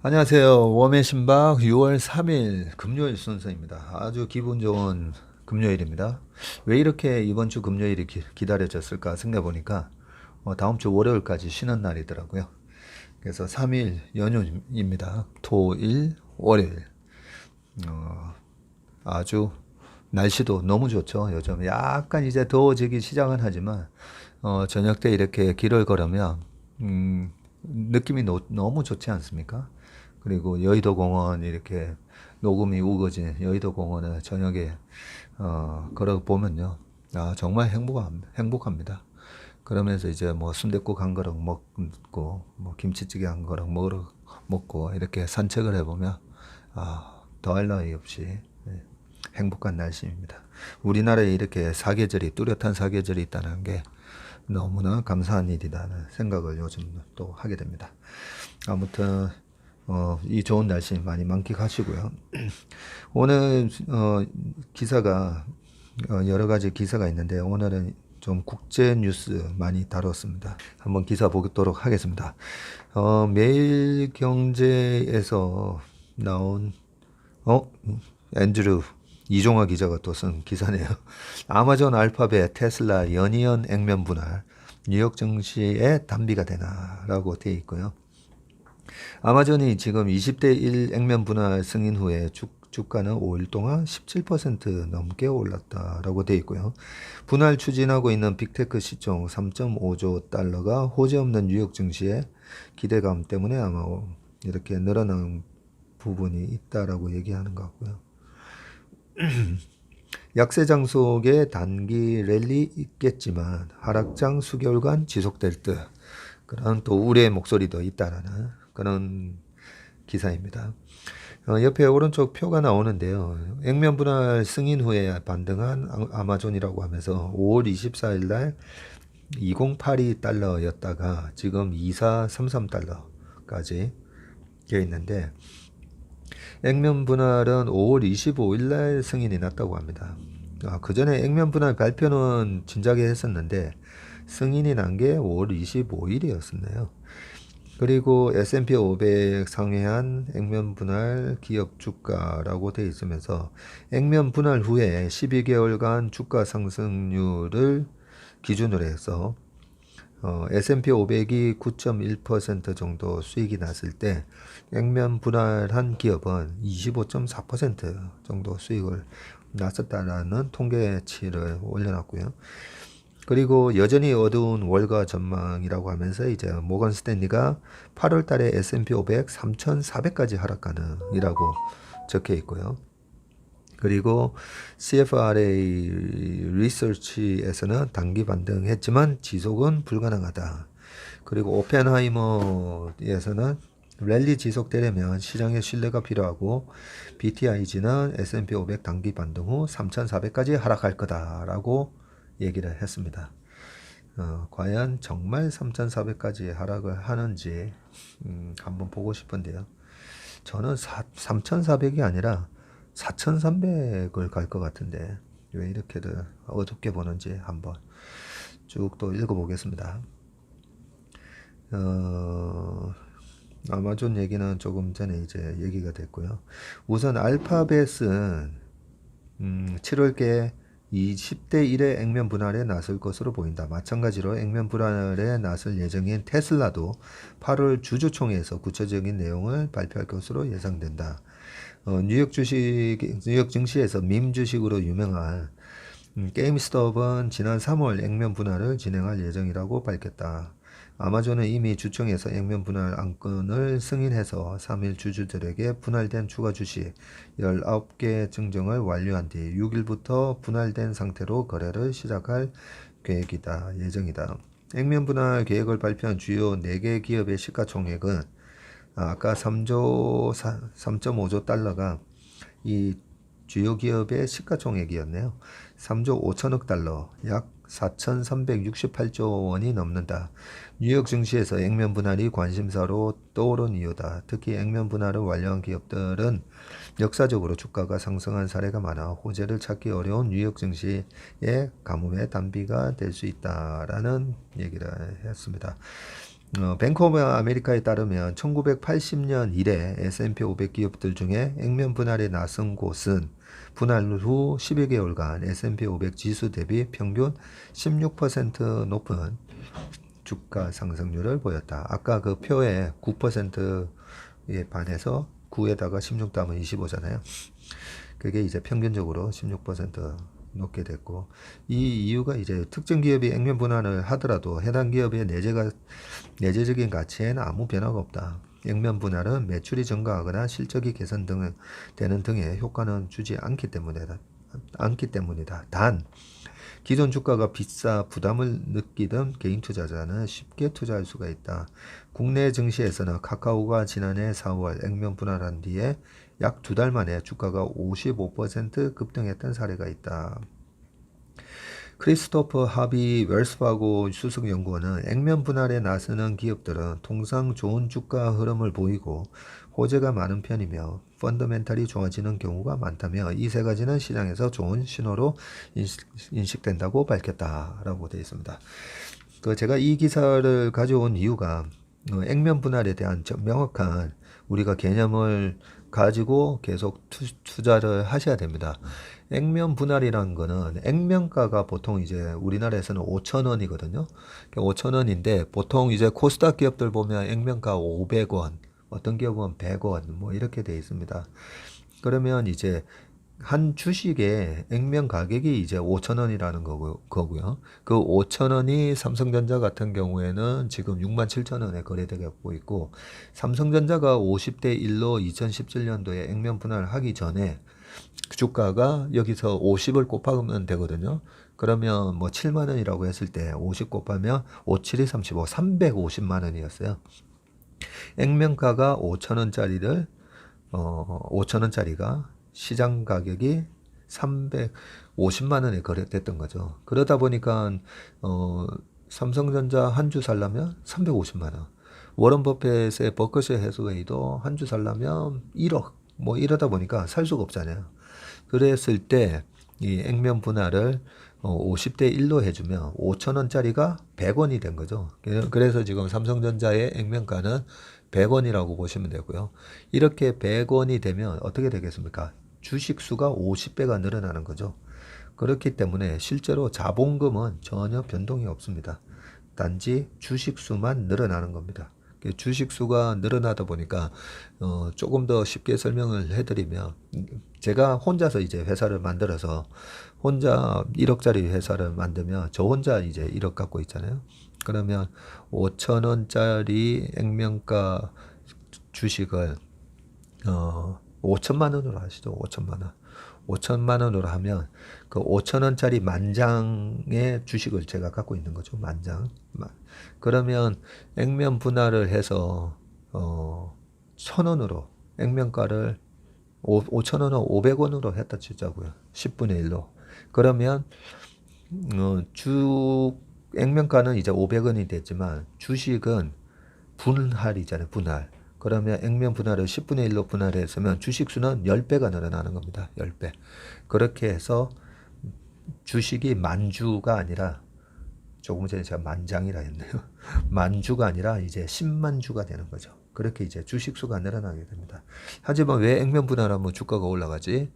안녕하세요. 웜의 신박 6월 3일 금요일 순서입니다. 아주 기분 좋은 금요일입니다. 왜 이렇게 이번 주 금요일이 기다려졌을까 생각해 보니까 다음 주 월요일까지 쉬는 날이더라고요. 그래서 3일 연휴입니다. 토, 일, 월요일. 어, 아주 날씨도 너무 좋죠. 요즘 약간 이제 더워지기 시작은 하지만 저녁 때 이렇게 길을 걸으면 느낌이 너무 좋지 않습니까? 그리고 여의도 공원 이렇게 녹음이 우거진 여의도 공원을 저녁에 걸어 보면요, 아 정말 행복합니다. 그러면서 이제 뭐 순댓국 한 그릇 먹고 뭐 김치찌개 한 그릇 먹고 이렇게 산책을 해보면 더할 나위 없이 행복한 날씨입니다. 우리나라에 이렇게 사계절이 뚜렷한 사계절이 있다는 게 너무나 감사한 일이라는 생각을 요즘 또 하게 됩니다. 아무튼 이 좋은 날씨 많이 만끽하시고요. 오늘 기사가 여러 가지 기사가 있는데 오늘은 좀 국제 뉴스 많이 다뤘습니다. 한번 기사 보도록 하겠습니다. 매일경제에서 나온 어 앤드류 이종화 기자가 또 쓴 기사네요. 아마존, 알파벳, 테슬라 연이은 액면 분할 뉴욕 증시에 단비가 되나라고 되어 있고요. 아마존이 지금 20대 1 액면 분할 승인 후에 주가는 5일 동안 17% 넘게 올랐다라고 되어 있고요. 분할 추진하고 있는 빅테크 시총 3.5조 달러가 호재 없는 뉴욕 증시의 기대감 때문에 아마 이렇게 늘어난 부분이 있다라고 얘기하는 것 같고요. 약세장 속에 단기 랠리 있겠지만 하락장 수개월간 지속될 듯, 그런 또 우려의 목소리도 있다라는 그런 기사입니다. 옆에 오른쪽 표가 나오는데요. 액면 분할 승인 후에 반등한 아마존이라고 하면서 5월 24일 날 2082달러였다가 지금 2433달러까지 되어 있는데, 액면 분할은 5월 25일 날 승인이 났다고 합니다. 그 전에 액면 분할 발표는 진작에 했었는데 승인이 난 게 5월 25일이었었네요. 그리고 S&P 500 상회한 액면 분할 기업 주가라고 되어 있으면서 액면 분할 후에 12개월간 주가 상승률을 기준으로 해서 S&P 500이 9.1% 정도 수익이 났을 때 액면 분할한 기업은 25.4% 정도 수익을 났었다라는 통계치를 올려놨고요. 그리고 여전히 어두운 월가 전망이라고 하면서 이제 모건 스탠리가 8월 달에 S&P 500 3,400까지 하락 가능이라고 적혀 있고요. 그리고 CFRA 리서치에서는 단기 반등했지만 지속은 불가능하다. 그리고 오펜하이머에서는 랠리 지속되려면 시장의 신뢰가 필요하고 BTIG는 S&P 500 단기 반등 후 3,400까지 하락할 거다라고 얘기를 했습니다. 과연 정말 3,400까지 하락을 하는지 한번 보고 싶은데요. 저는 3,400이 아니라 4,300을 갈 것 같은데 왜 이렇게들 어둡게 보는지 한번 쭉 또 읽어보겠습니다. 아마존 얘기는 조금 전에 이제 얘기가 됐고요. 우선 알파벳은 7월께 20대 1의 액면 분할에 나설 것으로 보인다. 마찬가지로 액면 분할에 나설 예정인 테슬라도 8월 주주총회에서 구체적인 내용을 발표할 것으로 예상된다. 뉴욕 증시에서 밈 주식으로 유명한 게임스톱은 지난 3월 액면 분할을 진행할 예정이라고 밝혔다. 아마존은 이미 주총에서 액면 분할 안건을 승인해서 3일 주주들에게 분할된 추가 주식 19개 증정을 완료한 뒤 6일부터 분할된 상태로 거래를 시작할 예정이다. 액면 분할 계획을 발표한 주요 4개 기업의 시가총액은 아까 3.5조 달러가 이 주요 기업의 시가총액이었네요. 3조 5천억 달러, 약 4,368조 원이 넘는다. 뉴욕 증시에서 액면 분할이 관심사로 떠오른 이유다. 특히 액면 분할을 완료한 기업들은 역사적으로 주가가 상승한 사례가 많아 호재를 찾기 어려운 뉴욕 증시의 가뭄의 단비가 될 수 있다라는 얘기를 했습니다. 뱅크 오브 아메리카에 따르면 1980년 이래 S&P 500 기업들 중에 액면 분할에 나선 곳은 분할 후 12개월간 S&P 500 지수 대비 평균 16% 높은 주가 상승률을 보였다. 아까 그 표에 9%에 반해서 9에다가 16 더하면 25잖아요. 그게 이제 평균적으로 16% 높게 됐고, 이 이유가 이제 특정 기업이 액면 분할을 하더라도 해당 기업의 내재적인 가치에는 아무 변화가 없다. 액면 분할은 매출이 증가하거나 실적이 개선되는 등의 효과는 주지 않기 때문이다. 단 기존 주가가 비싸 부담을 느끼던 개인 투자자는 쉽게 투자할 수가 있다. 국내 증시에서는 카카오가 지난해 4월 액면 분할한 뒤에 약 2달 만에 주가가 55% 급등했던 사례가 있다. 크리스토퍼 하비 웰스파고 수석연구원은 액면 분할에 나서는 기업들은 통상 좋은 주가 흐름을 보이고 호재가 많은 편이며 펀더멘탈이 좋아지는 경우가 많다며 이 세 가지는 시장에서 좋은 신호로 인식된다고 밝혔다라고 되어 있습니다. 제가 이 기사를 가져온 이유가 액면 분할에 대한 명확한 우리가 개념을 가지고 계속 투자를 하셔야 됩니다. 액면 분할이라는 거는 액면가가 보통 이제 우리나라에서는 5,000원이거든요. 5,000원인데 보통 이제 코스닥 기업들 보면 액면가 500원, 어떤 기업은 100원 뭐 이렇게 돼 있습니다. 그러면 이제 한 주식의 액면 가격이 이제 5,000원이라는 거고요. 그 5,000원이 삼성전자 같은 경우에는 지금 67,000원에 거래되고 있고, 삼성전자가 50대 1로 2017년도에 액면 분할을 하기 전에 주가가 여기서 50을 곱하면 되거든요. 그러면 뭐 7만 원이라고 했을 때 50 곱하면 5, 7이 35, 350만 원이었어요. 액면가가 5,000원짜리를 5,000원짜리가 시장 가격이 350만 원에 거래됐던 거죠. 그러다 보니까 삼성전자 한 주 살려면 350만 원. 워런 버핏의 버크셔 해스웨이도 한 주 살려면 1억. 뭐 이러다 보니까 살 수가 없잖아요. 그랬을 때 이 액면 분할을 50대 1로 해주면 5,000원짜리가 100원이 된 거죠. 그래서 지금 삼성전자의 액면가는 100원이라고 보시면 되고요. 이렇게 100원이 되면 어떻게 되겠습니까? 주식 수가 50배가 늘어나는 거죠. 그렇기 때문에 실제로 자본금은 전혀 변동이 없습니다. 단지 주식 수만 늘어나는 겁니다. 주식 수가 늘어나다 보니까 조금 더 쉽게 설명을 해드리면, 제가 혼자서 이제 회사를 만들어서 혼자 1억짜리 회사를 만들면 저 혼자 이제 1억 갖고 있잖아요. 그러면 5,000원짜리 액면가 주식을 5천만 원으로 하시죠. 5천만 원. 5천만 원으로 하면 그 5천원짜리 만장의 주식을 제가 갖고 있는 거죠. 만장. 그러면 액면 분할을 해서 1,000원으로 액면가를 5천원을 500원으로 했다 치자고요. 10분의 1로. 그러면 액면가는 이제 500원이 됐지만 주식은 분할이잖아요. 분할. 그러면 액면 분할을 10분의 1로 분할했으면 주식 수는 10배가 늘어나는 겁니다. 10배. 그렇게 해서 주식이 만주가 아니라, 조금 전에 제가 만장이라 했네요. 만주가 아니라 이제 10만 주가 되는 거죠. 그렇게 이제 주식 수가 늘어나게 됩니다. 하지만 왜 액면 분할하면 주가가 올라가지?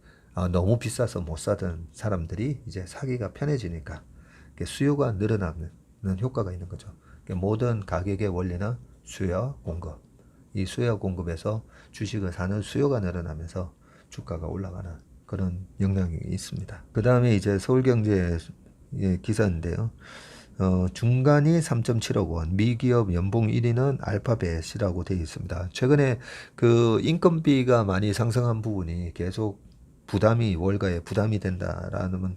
너무 비싸서 못 사던 사람들이 이제 사기가 편해지니까 수요가 늘어나는 효과가 있는 거죠. 모든 가격의 원리는 수요와 공급. 이 수요와 공급에서 주식을 사는 수요가 늘어나면서 주가가 올라가는 그런 영향이 있습니다. 그 다음에 이제 서울경제 기사인데요. 중간이 3.7억 원, 미기업 연봉 1위는 알파벳이라고 되어 있습니다. 최근에 그 인건비가 많이 상승한 부분이 계속 월가에 부담이 된다라는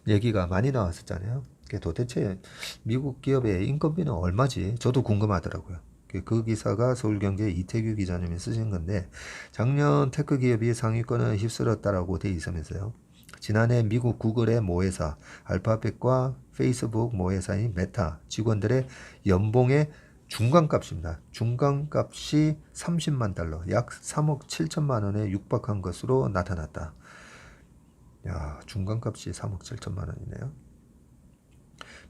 얘기가 많이 나왔었잖아요. 도대체 미국 기업의 인건비는 얼마지? 저도 궁금하더라고요. 그 기사가 서울경제 이태규 기자님이 쓰신 건데, 작년 테크 기업이 상위권을 휩쓸었다라고 돼 있으면서요. 지난해 미국 구글의 모회사 알파벳과 페이스북 모회사인 메타 직원들의 연봉의 중간값입니다. 중간값이 30만 달러, 약 3억 7천만 원에 육박한 것으로 나타났다. 야, 중간값이 3억 7천만 원이네요.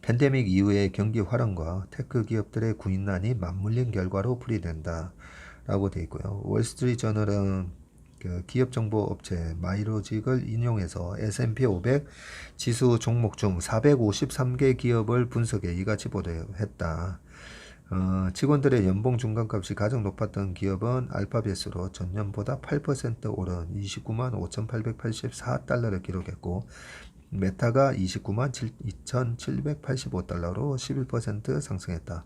팬데믹 이후의 경기 활황과 테크 기업들의 구인난이 맞물린 결과로 풀이된다 라고 되어 있고요. 월스트리트 저널은 그 기업 정보 업체 마이로직을 인용해서 S&P 500 지수 종목 중 453개 기업을 분석해 이같이 보도했다. 직원들의 연봉 중간값이 가장 높았던 기업은 알파벳으로 전년보다 8% 오른 29만 5,884달러를 기록했고, 메타가 29만 2,785달러로 11% 상승했다.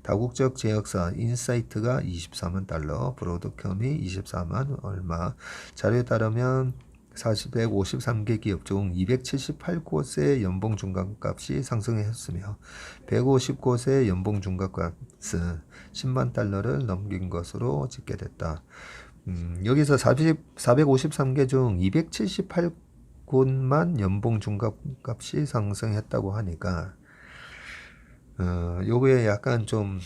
다국적 제약사 인사이트가 24만 달러, 브로드컴이 24만 얼마. 자료에 따르면 453개 기업 중 278곳의 연봉 중간값이 상승했으며 150곳의 연봉 중간값은 10만 달러를 넘긴 것으로 집계됐다. 여기서 453개 중 278곳만 연봉 중간값이 상승했다고 하니까 요거에 약간 좀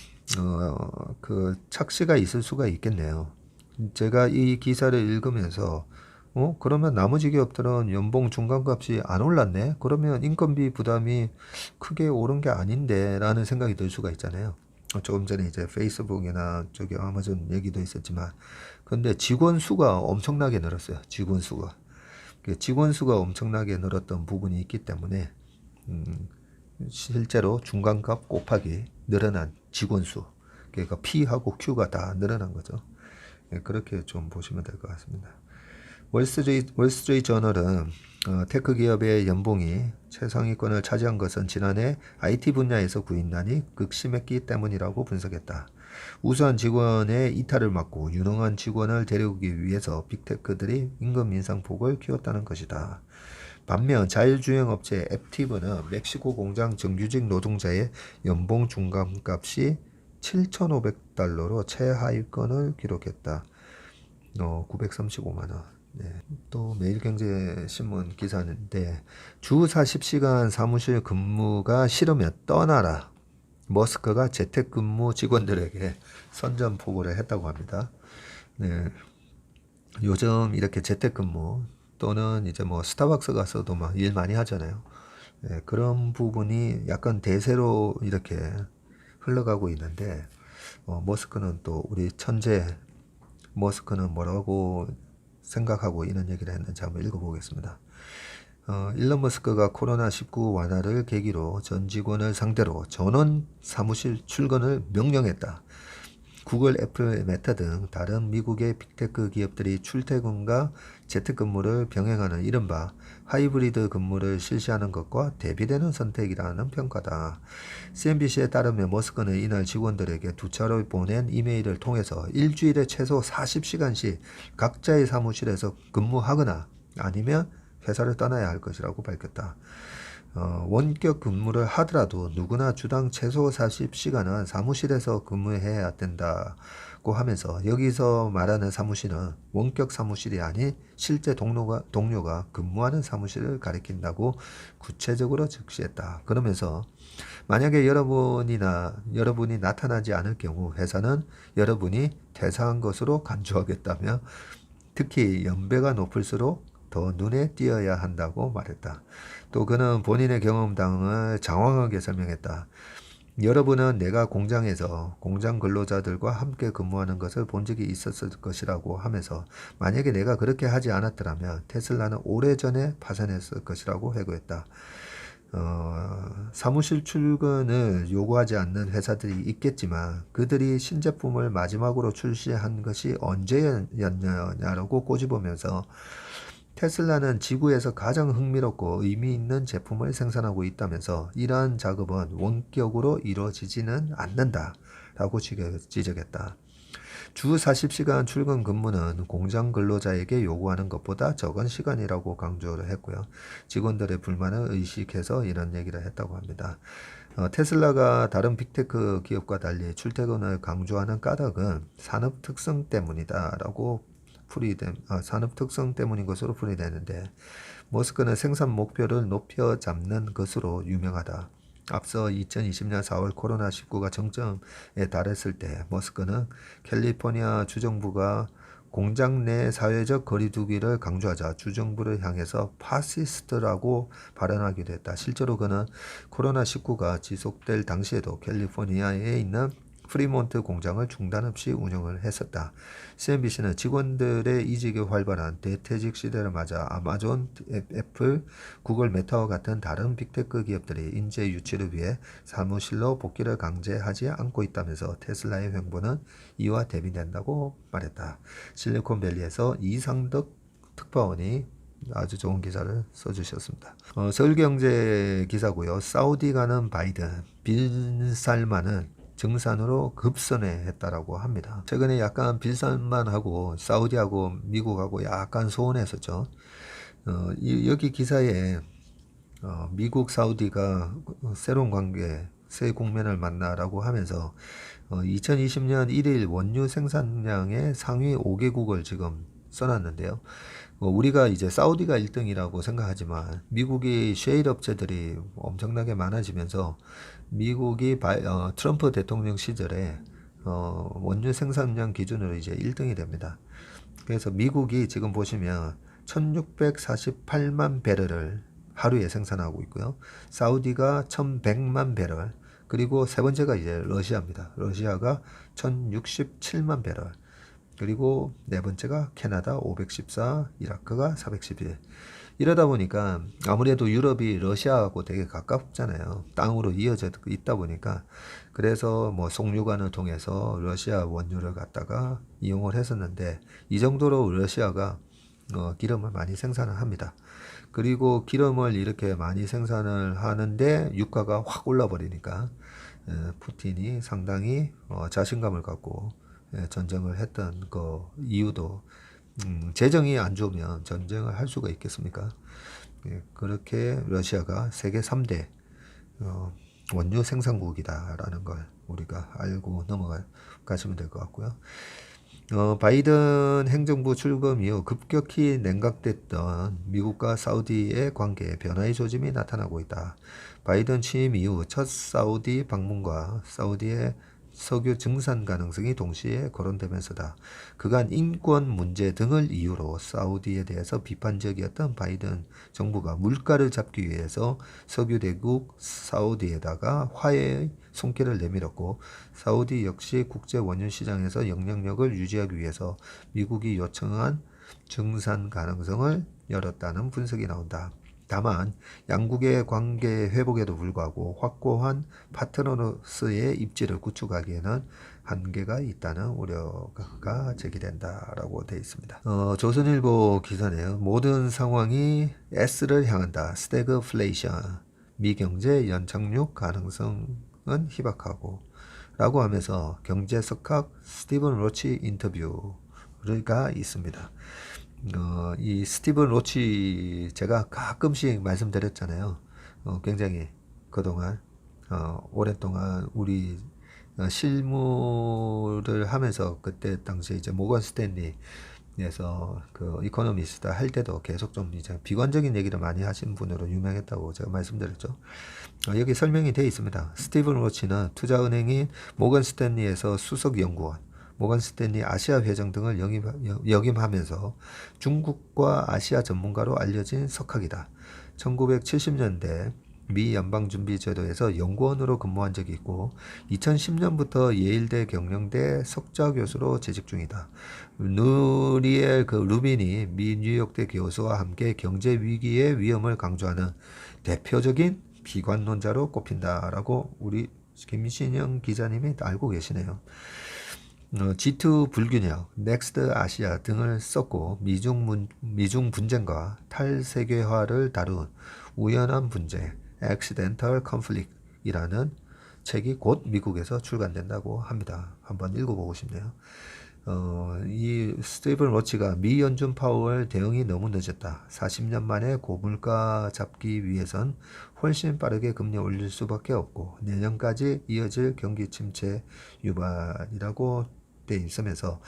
그 착시가 있을 수가 있겠네요. 제가 이 기사를 읽으면서 그러면 나머지 기업들은 연봉 중간값이 안 올랐네? 그러면 인건비 부담이 크게 오른 게 아닌데 라는 생각이 들 수가 있잖아요. 조금 전에 이제 페이스북이나 저기 아마존 얘기도 있었지만, 근데 직원 수가 엄청나게 늘었어요. 직원 수가. 직원 수가 엄청나게 늘었던 부분이 있기 때문에, 실제로 중간값 곱하기 늘어난 직원 수. 그러니까 P하고 Q가 다 늘어난 거죠. 그렇게 좀 보시면 될 것 같습니다. 월스트리트 저널은 테크 기업의 연봉이 최상위권을 차지한 것은 지난해 IT 분야에서 구인난이 극심했기 때문이라고 분석했다. 우수한 직원의 이탈을 막고 유능한 직원을 데려오기 위해서 빅테크들이 임금 인상폭을 키웠다는 것이다. 반면 자율주행 업체 앱티브는 멕시코 공장 정규직 노동자의 연봉 중간값이 7,500달러로 최하위권을 기록했다. 935만 원. 네. 또 매일경제신문 기사인데, 주 40시간 사무실 근무가 싫으면 떠나라. 머스크가 재택근무 직원들에게 선전포고를 했다고 합니다. 네. 요즘 이렇게 재택근무 또는 이제 뭐 스타벅스 가서도 막 일 많이 하잖아요. 네, 그런 부분이 약간 대세로 이렇게 흘러가고 있는데, 머스크는 또 우리 천재 머스크는 뭐라고 생각하고 이런 얘기를 했는지 한번 읽어보겠습니다. 일론 머스크가 코로나19 완화를 계기로 전 직원을 상대로 전원 사무실 출근을 명령했다. 구글, 애플, 메타 등 다른 미국의 빅테크 기업들이 출퇴근과 재택근무를 병행하는 이른바 하이브리드 근무를 실시하는 것과 대비되는 선택이라는 평가다. CNBC에 따르면 머스크는 이날 직원들에게 두 차례 보낸 이메일을 통해서 일주일에 최소 40시간씩 각자의 사무실에서 근무하거나 아니면 회사를 떠나야 할 것이라고 밝혔다. 원격 근무를 하더라도 누구나 주당 최소 40시간은 사무실에서 근무해야 된다고 하면서, 여기서 말하는 사무실은 원격 사무실이 아닌 실제 동료가 근무하는 사무실을 가리킨다고 구체적으로 적시했다. 그러면서 만약에 여러분이 나타나지 않을 경우 회사는 여러분이 퇴사한 것으로 간주하겠다며, 특히 연배가 높을수록 더 눈에 띄어야 한다고 말했다. 또 그는 본인의 경험담을 장황하게 설명했다. 여러분은 내가 공장에서 공장 근로자들과 함께 근무하는 것을 본 적이 있었을 것이라고 하면서, 만약에 내가 그렇게 하지 않았더라면 테슬라는 오래전에 파산했을 것이라고 해고했다. 사무실 출근을 요구하지 않는 회사들이 있겠지만 그들이 신제품을 마지막으로 출시한 것이 언제였냐라고 꼬집으면서, 테슬라는 지구에서 가장 흥미롭고 의미 있는 제품을 생산하고 있다면서 이러한 작업은 원격으로 이루어지지는 않는다라고 지적했다. 주 40시간 출근 근무는 공장 근로자에게 요구하는 것보다 적은 시간이라고 강조를 했고요. 직원들의 불만을 의식해서 이런 얘기를 했다고 합니다. 테슬라가 다른 빅테크 기업과 달리 출퇴근을 강조하는 까닭은 산업 특성 때문이다라고 산업 특성 때문인 것으로 풀이되는데, 머스크는 생산 목표를 높여 잡는 것으로 유명하다. 앞서 2020년 4월 코로나19가 정점에 달했을 때 머스크는 캘리포니아 주정부가 공장 내 사회적 거리두기를 강조하자 주정부를 향해서 파시스트라고 발언하기도 했다. 실제로 그는 코로나19가 지속될 당시에도 캘리포니아에 있는 프리몬트 공장을 중단 없이 운영을 했었다. CNBC는 직원들의 이직이 활발한 대퇴직 시대를 맞아 아마존, 애플, 구글, 메타와 같은 다른 빅테크 기업들이 인재 유치를 위해 사무실로 복귀를 강제하지 않고 있다면서 테슬라의 횡보는 이와 대비된다고 말했다. 실리콘밸리에서 이상덕 특파원이 아주 좋은 기사를 써주셨습니다. 서울경제 기사고요. 사우디 가는 바이든, 빈살만은 증산으로 급선회했다라고 합니다. 최근에 약간 빈살만하고 사우디하고 미국하고 약간 소원했었죠. 여기 기사에 미국 사우디가 새로운 관계, 새 국면을 만나라고 하면서 2020년 1일 원유 생산량의 상위 5개국을 지금 써놨는데요. 우리가 이제 사우디가 1등이라고 생각하지만 미국이 셰일 업체들이 엄청나게 많아지면서 미국이 트럼프 대통령 시절에 원유 생산량 기준으로 이제 1등이 됩니다. 그래서 미국이 지금 보시면 1648만 배럴을 하루에 생산하고 있고요. 사우디가 1100만 배럴, 그리고 세 번째가 이제 러시아입니다. 러시아가 1067만 배럴, 그리고 네 번째가 캐나다 514, 이라크가 411. 이러다 보니까 아무래도 유럽이 러시아하고 되게 가깝잖아요. 땅으로 이어져 있다 보니까, 그래서 뭐 송유관을 통해서 러시아 원유를 갖다가 이용을 했었는데, 이 정도로 러시아가 기름을 많이 생산을 합니다. 그리고 기름을 이렇게 많이 생산을 하는데 유가가 확 올라 버리니까 푸틴이 상당히 자신감을 갖고 전쟁을 했던 그 이유도, 재정이 안 좋으면 전쟁을 할 수가 있겠습니까? 그렇게 러시아가 세계 3대 원유 생산국이다라는 걸 우리가 알고 넘어가시면 될 것 같고요. 바이든 행정부 출범 이후 급격히 냉각됐던 미국과 사우디의 관계에 변화의 조짐이 나타나고 있다. 바이든 취임 이후 첫 사우디 방문과 사우디의 석유 증산 가능성이 동시에 거론되면서다. 그간 인권 문제 등을 이유로 사우디에 대해서 비판적이었던 바이든 정부가 물가를 잡기 위해서 석유 대국 사우디에다가 화해의 손길을 내밀었고, 사우디 역시 국제 원유 시장에서 영향력을 유지하기 위해서 미국이 요청한 증산 가능성을 열었다는 분석이 나온다. 다만 양국의 관계 회복에도 불구하고 확고한 파트너로서의 입지를 구축하기에는 한계가 있다는 우려가 제기된다라고 되어 있습니다. 조선일보 기사네요. 모든 상황이 S를 향한다. 스태그플레이션. 미경제 연착륙 가능성은 희박하고 라고 하면서 경제석학 스티븐 로치 인터뷰가 있습니다. 이 스티븐 로치 제가 가끔씩 말씀드렸잖아요. 굉장히 그동안 오랫동안 우리 실무를 하면서, 그때 당시에 이제 모건 스탠리에서 그 이코노미스트 할 때도 계속 좀 이제 비관적인 얘기를 많이 하신 분으로 유명했다고 제가 말씀드렸죠. 여기 설명이 되어 있습니다. 스티븐 로치는 투자은행인 모건 스탠리에서 수석 연구원, 모건 스탠리 아시아 회장 등을 역임하면서 중국과 아시아 전문가로 알려진 석학이다. 1970년대 미 연방준비제도에서 연구원으로 근무한 적이 있고 2010년부터 예일대 경영대 석좌 교수로 재직 중이다. 누리엘 루빈이 미 뉴욕대 교수와 함께 경제 위기의 위험을 강조하는 대표적인 비관론자로 꼽힌다라고 우리 김신영 기자님이 알고 계시네요. G2 불균형, 넥스트 아시아 등을 썼고 미중 분쟁과 탈세계화를 다룬 우연한 분쟁, Accidental Conflict이라는 책이 곧 미국에서 출간된다고 합니다. 한번 읽어보고 싶네요. 이 스티븐 로치가 미 연준 파월 대응이 너무 늦었다. 40년 만에 고물가 잡기 위해선 훨씬 빠르게 금리 올릴 수밖에 없고 내년까지 이어질 경기 침체 유발이라고 돼 있으면서,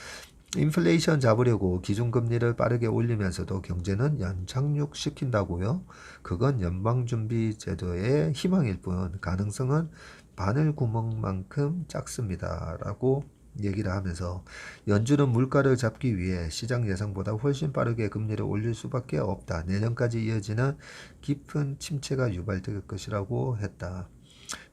인플레이션 잡으려고 기준금리를 빠르게 올리면서도 경제는 연착륙시킨다고요? 그건 연방준비제도의 희망일 뿐 가능성은 바늘구멍만큼 작습니다. 라고 얘기를 하면서 연준은 물가를 잡기 위해 시장 예상보다 훨씬 빠르게 금리를 올릴 수밖에 없다. 내년까지 이어지는 깊은 침체가 유발될 것이라고 했다.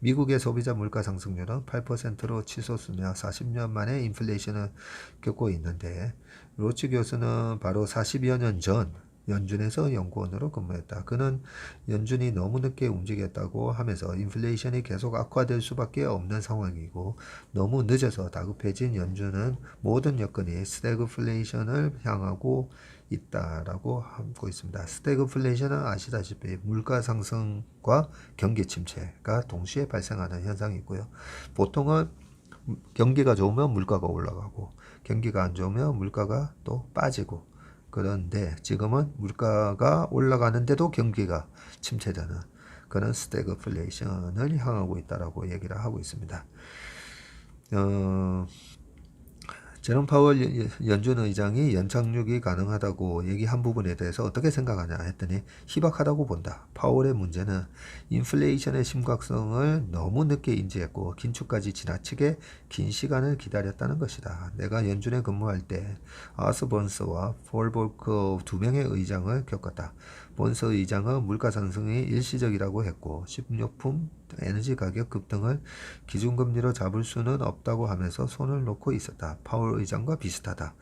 미국의 소비자 물가 상승률은 8%로 치솟으며 40년 만에 인플레이션을 겪고 있는데 로치 교수는 바로 40여 년 전 연준에서 연구원으로 근무했다. 그는 연준이 너무 늦게 움직였다고 하면서 인플레이션이 계속 악화될 수밖에 없는 상황이고 너무 늦어서 다급해진 연준은 모든 여건이 스태그플레이션을 향하고 있다라고 하고 있습니다. 스태그플레이션은 아시다시피 물가 상승과 경기 침체가 동시에 발생하는 현상이고요. 보통은 경기가 좋으면 물가가 올라가고 경기가 안 좋으면 물가가 또 빠지고 그런데 지금은 물가가 올라가는데도 경기가 침체되는 그런 스태그플레이션을 향하고 있다라고 얘기를 하고 있습니다. 제롬 파월 연준 의장이 연착륙이 가능하다고 얘기한 부분에 대해서 어떻게 생각하냐 했더니 희박하다고 본다. 파월의 문제는 인플레이션의 심각성을 너무 늦게 인지했고 긴축까지 지나치게 긴 시간을 기다렸다는 것이다. 내가 연준에 근무할 때 아서 번스와 폴 볼커 두 명의 의장을 겪었다. 본서 의장은 물가 상승이 일시적이라고 했고 식료품, 에너지 가격 급등을 기준금리로 잡을 수는 없다고 하면서 손을 놓고 있었다. 파월 의장과 비슷하다.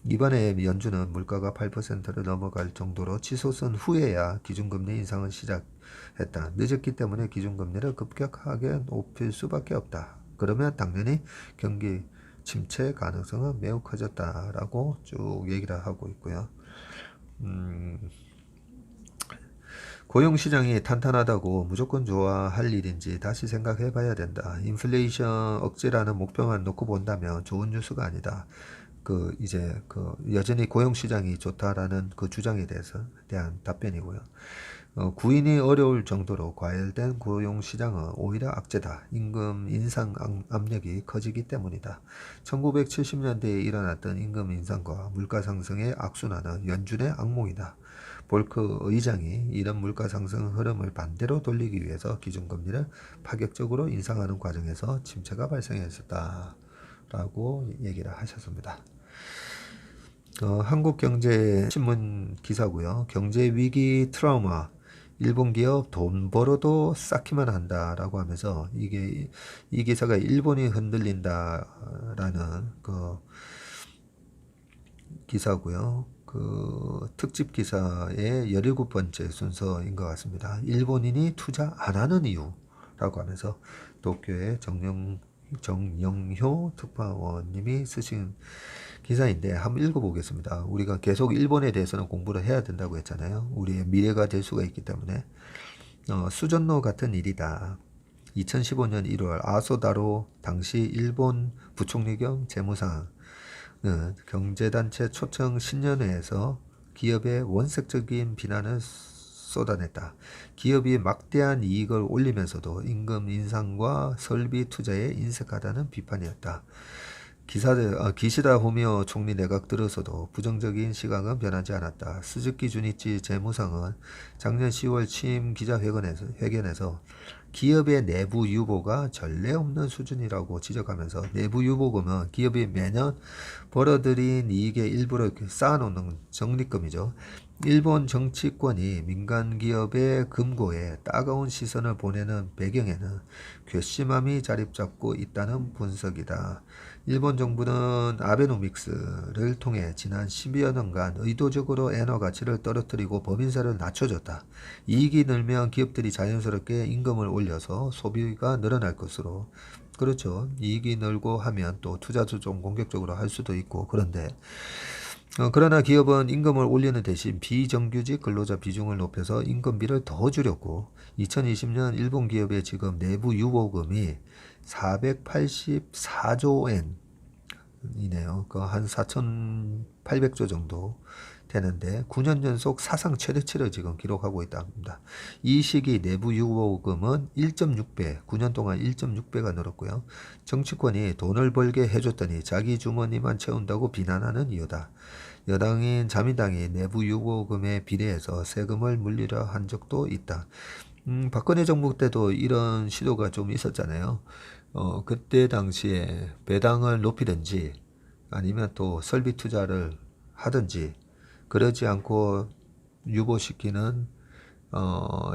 이번에 연준은 물가가 8%를 넘어갈 정도로 치솟은 후에야 기준금리 인상을 시작했다. 늦었기 때문에 기준금리를 급격하게 높일 수밖에 없다. 그러면 당연히 경기 침체 가능성은 매우 커졌다라고 쭉 얘기를 하고 있고요. 고용시장이 탄탄하다고 무조건 좋아할 일인지 다시 생각해 봐야 된다. 인플레이션 억제라는 목표만 놓고 본다면 좋은 뉴스가 아니다. 여전히 고용시장이 좋다라는 그 주장에 대한 답변이고요. 구인이 어려울 정도로 과열된 고용시장은 오히려 악재다. 임금 인상 압력이 커지기 때문이다. 1970년대에 일어났던 임금 인상과 물가 상승의 악순환은 연준의 악몽이다. 볼크 의장이 이런 물가 상승 흐름을 반대로 돌리기 위해서 기준금리를 파격적으로 인상하는 과정에서 침체가 발생했었다라고 얘기를 하셨습니다. 한국경제신문 기사고요. 경제위기 트라우마 일본 기업 돈 벌어도 쌓기만 한다라고 하면서 이 기사가 일본이 흔들린다라는 그 기사고요. 그 특집 기사의 17번째 순서인 것 같습니다. 일본인이 투자 안 하는 이유라고 하면서 도쿄의 정영효 특파원님이 쓰신 기사인데 한번 읽어보겠습니다. 우리가 계속 일본에 대해서는 공부를 해야 된다고 했잖아요. 우리의 미래가 될 수가 있기 때문에 수전노 같은 일이다. 2015년 1월 아소다로 당시 일본 부총리 겸 재무상 경제단체 초청 신년회에서 기업의 원색적인 비난을 쏟아냈다. 기업이 막대한 이익을 올리면서도 임금 인상과 설비 투자에 인색하다는 비판이었다. 기시다 후미오 총리 내각 들어서도 부정적인 시각은 변하지 않았다. 스즈키 주니치 재무상은 작년 10월 취임 기자회견에서 기업의 내부 유보가 전례 없는 수준이라고 지적하면서 내부 유보금은 기업이 매년 벌어들인 이익의 일부를 쌓아놓는 적립금이죠. 일본 정치권이 민간 기업의 금고에 따가운 시선을 보내는 배경에는 괘씸함이 자립잡고 있다는 분석이다. 일본 정부는 아베노믹스를 통해 지난 10여 년간 의도적으로 엔화 가치를 떨어뜨리고 법인세를 낮춰줬다. 이익이 늘면 기업들이 자연스럽게 임금을 올려서 소비가 늘어날 것으로. 그렇죠. 이익이 늘고 하면 또 투자도 좀 공격적으로 할 수도 있고 그러나 기업은 임금을 올리는 대신 비정규직 근로자 비중을 높여서 임금비를 더 줄였고 2020년 일본 기업의 지금 내부 유보금이 484조 엔이네요. 한 4,800조 정도 되는데 9년 연속 사상 최대치를 지금 기록하고 있답니다. 이 시기 내부 유보금은 1.6배, 9년 동안 1.6배가 늘었고요. 정치권이 돈을 벌게 해줬더니 자기 주머니만 채운다고 비난하는 이유다. 여당인 자민당이 내부 유보금에 비례해서 세금을 물리려 한 적도 있다. 박근혜 정부 때도 이런 시도가 좀 있었잖아요. 그때 당시에 배당을 높이든지 아니면 또 설비 투자를 하든지 그러지 않고 유보시키는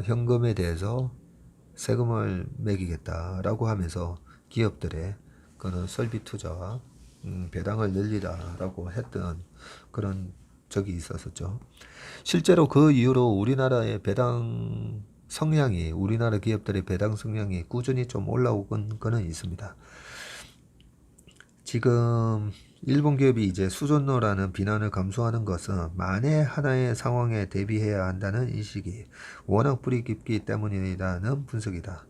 현금에 대해서 세금을 매기겠다라고 하면서 기업들의 그런 설비 투자와 배당을 늘리라라고 했던 그런 적이 있었었죠. 실제로 그 이후로 우리나라의 배당 성향이 우리나라 기업들의 배당 성향이 꾸준히 좀 올라오건 거는 있습니다. 지금 일본 기업이 이제 수존노라는 비난을 감수하는 것은 만에 하나의 상황에 대비해야 한다는 인식이 워낙 뿌리 깊기 때문이라는 분석이다.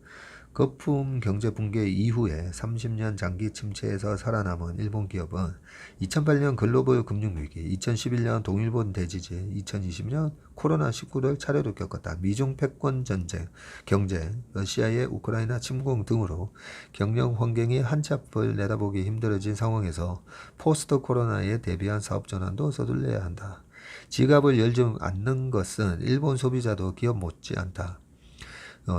거품 경제 붕괴 이후에 30년 장기 침체에서 살아남은 일본 기업은 2008년 글로벌 금융위기, 2011년 동일본 대지진, 2020년 코로나19를 차례로 겪었다. 미중 패권 전쟁, 경쟁, 러시아의 우크라이나 침공 등으로 경영 환경이 한치 앞을 내다보기 힘들어진 상황에서 포스트 코로나에 대비한 사업 전환도 서둘러야 한다. 지갑을 열지 않는 것은 일본 소비자도 기업 못지않다.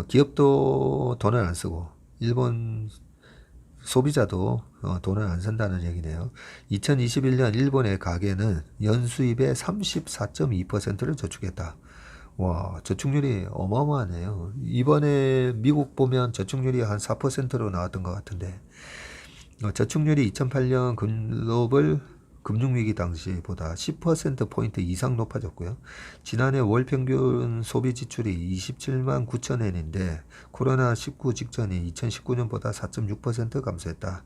기업도 돈을 안 쓰고 일본 소비자도 돈을 안 쓴다는 얘기네요. 2021년 일본의 가계는 연수입의 34.2%를 저축했다. 와, 저축률이 어마어마하네요. 이번에 미국 보면 저축률이 한 4%로 나왔던 것 같은데 저축률이 2008년 글로벌 금융위기 당시보다 10%포인트 이상 높아졌고요. 지난해 월 평균 소비 지출이 27만 9천 엔인데 코로나19 직전인 2019년보다 4.6% 감소했다.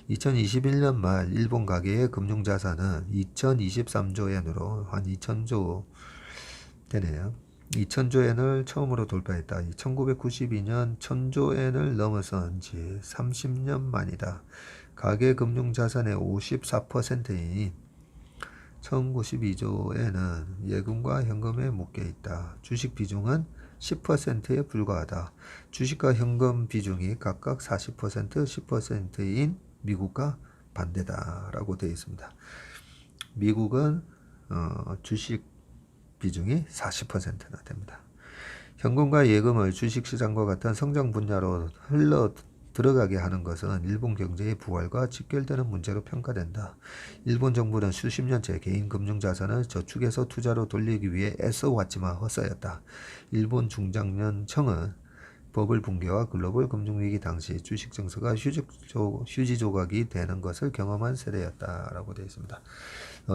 2021년 말 일본 가계의 금융자산은 2023조 엔으로 한 2천조 되네요. 2천조 엔을 처음으로 돌파했다. 1992년 1000조 엔을 넘어선 지 30년 만이다. 가계 금융자산의 54%인 1092조에는 예금과 현금에 묶여 있다. 주식 비중은 10%에 불과하다. 주식과 현금 비중이 각각 40%, 10%인 미국과 반대다라고 되어 있습니다. 미국은 주식 비중이 40%나 됩니다. 현금과 예금을 주식시장과 같은 성장 분야로 흘러 들어가게 하는 것은 일본 경제의 부활과 직결되는 문제로 평가된다. 일본 정부는 수십 년째 개인 금융자산을 저축해서 투자로 돌리기 위해 애써왔지만 헛사였다. 일본 중장년청은 버블 붕괴와 글로벌 금융위기 당시 주식 증서가 휴지 조각이 되는 것을 경험한 세대였다라고 되어 있습니다.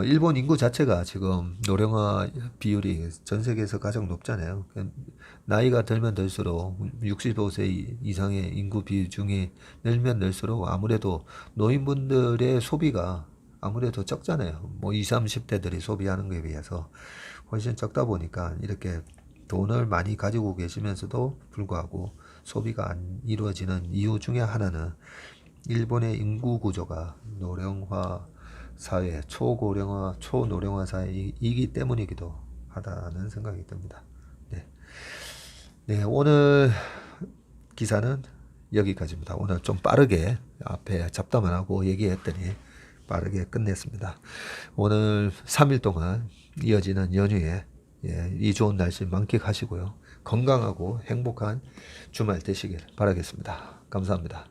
일본 인구 자체가 지금 노령화 비율이 전 세계에서 가장 높잖아요. 나이가 들면 들수록 65세 이상의 인구 비중이 늘면 늘수록 아무래도 노인분들의 소비가 아무래도 적잖아요. 뭐 20, 30대들이 소비하는 것에 비해서 훨씬 적다 보니까 이렇게 돈을 많이 가지고 계시면서도 불구하고 소비가 안 이루어지는 이유 중에 하나는 일본의 인구 구조가 노령화 사회, 초고령화, 초노령화 사회이기 때문이기도 하다는 생각이 듭니다. 네. 네, 오늘 기사는 여기까지입니다. 오늘 좀 빠르게 앞에 잡담을 하고 얘기했더니 빠르게 끝냈습니다. 오늘 3일 동안 이어지는 연휴에 이 좋은 날씨 만끽하시고요. 건강하고 행복한 주말 되시길 바라겠습니다. 감사합니다.